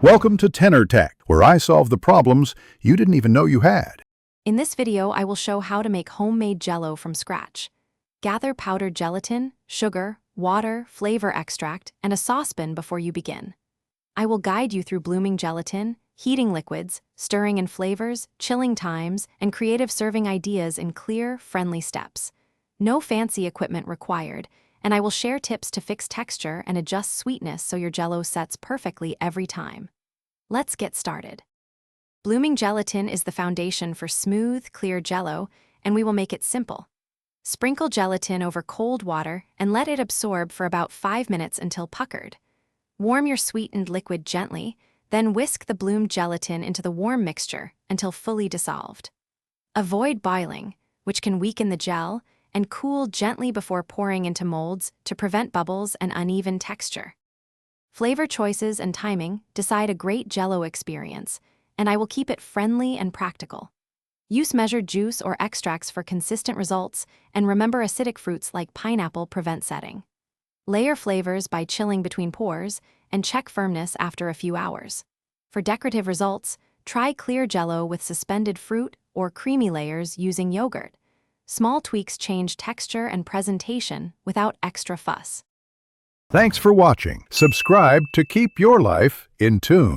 Welcome to Tenor Tech, where I solve the problems you didn't even know you had. In this video, I will show how to make homemade Jello from scratch. Gather powdered gelatin, sugar, water, flavor extract, and a saucepan before you begin. I will guide you through blooming gelatin, heating liquids, stirring in flavors, chilling times, and creative serving ideas in clear, friendly steps. No fancy equipment required, and I will share tips to fix texture and adjust sweetness so your Jello sets perfectly every time. Let's get started. Blooming gelatin is the foundation for smooth, clear Jello, and we will make it simple. Sprinkle gelatin over cold water and let it absorb for about 5 minutes until puckered. Warm your sweetened liquid gently, then whisk the bloomed gelatin into the warm mixture until fully dissolved. Avoid boiling, which can weaken the gel, and cool gently before pouring into molds to prevent bubbles and uneven texture. Flavor choices and timing decide a great Jello experience, and I will keep it friendly and practical. Use measured juice or extracts for consistent results, and remember acidic fruits like pineapple prevent setting. Layer flavors by chilling between pours, and check firmness after a few hours. For decorative results, try clear Jello with suspended fruit or creamy layers using yogurt. Small tweaks change texture and presentation without extra fuss. Thanks for watching. Subscribe to keep your life in tune.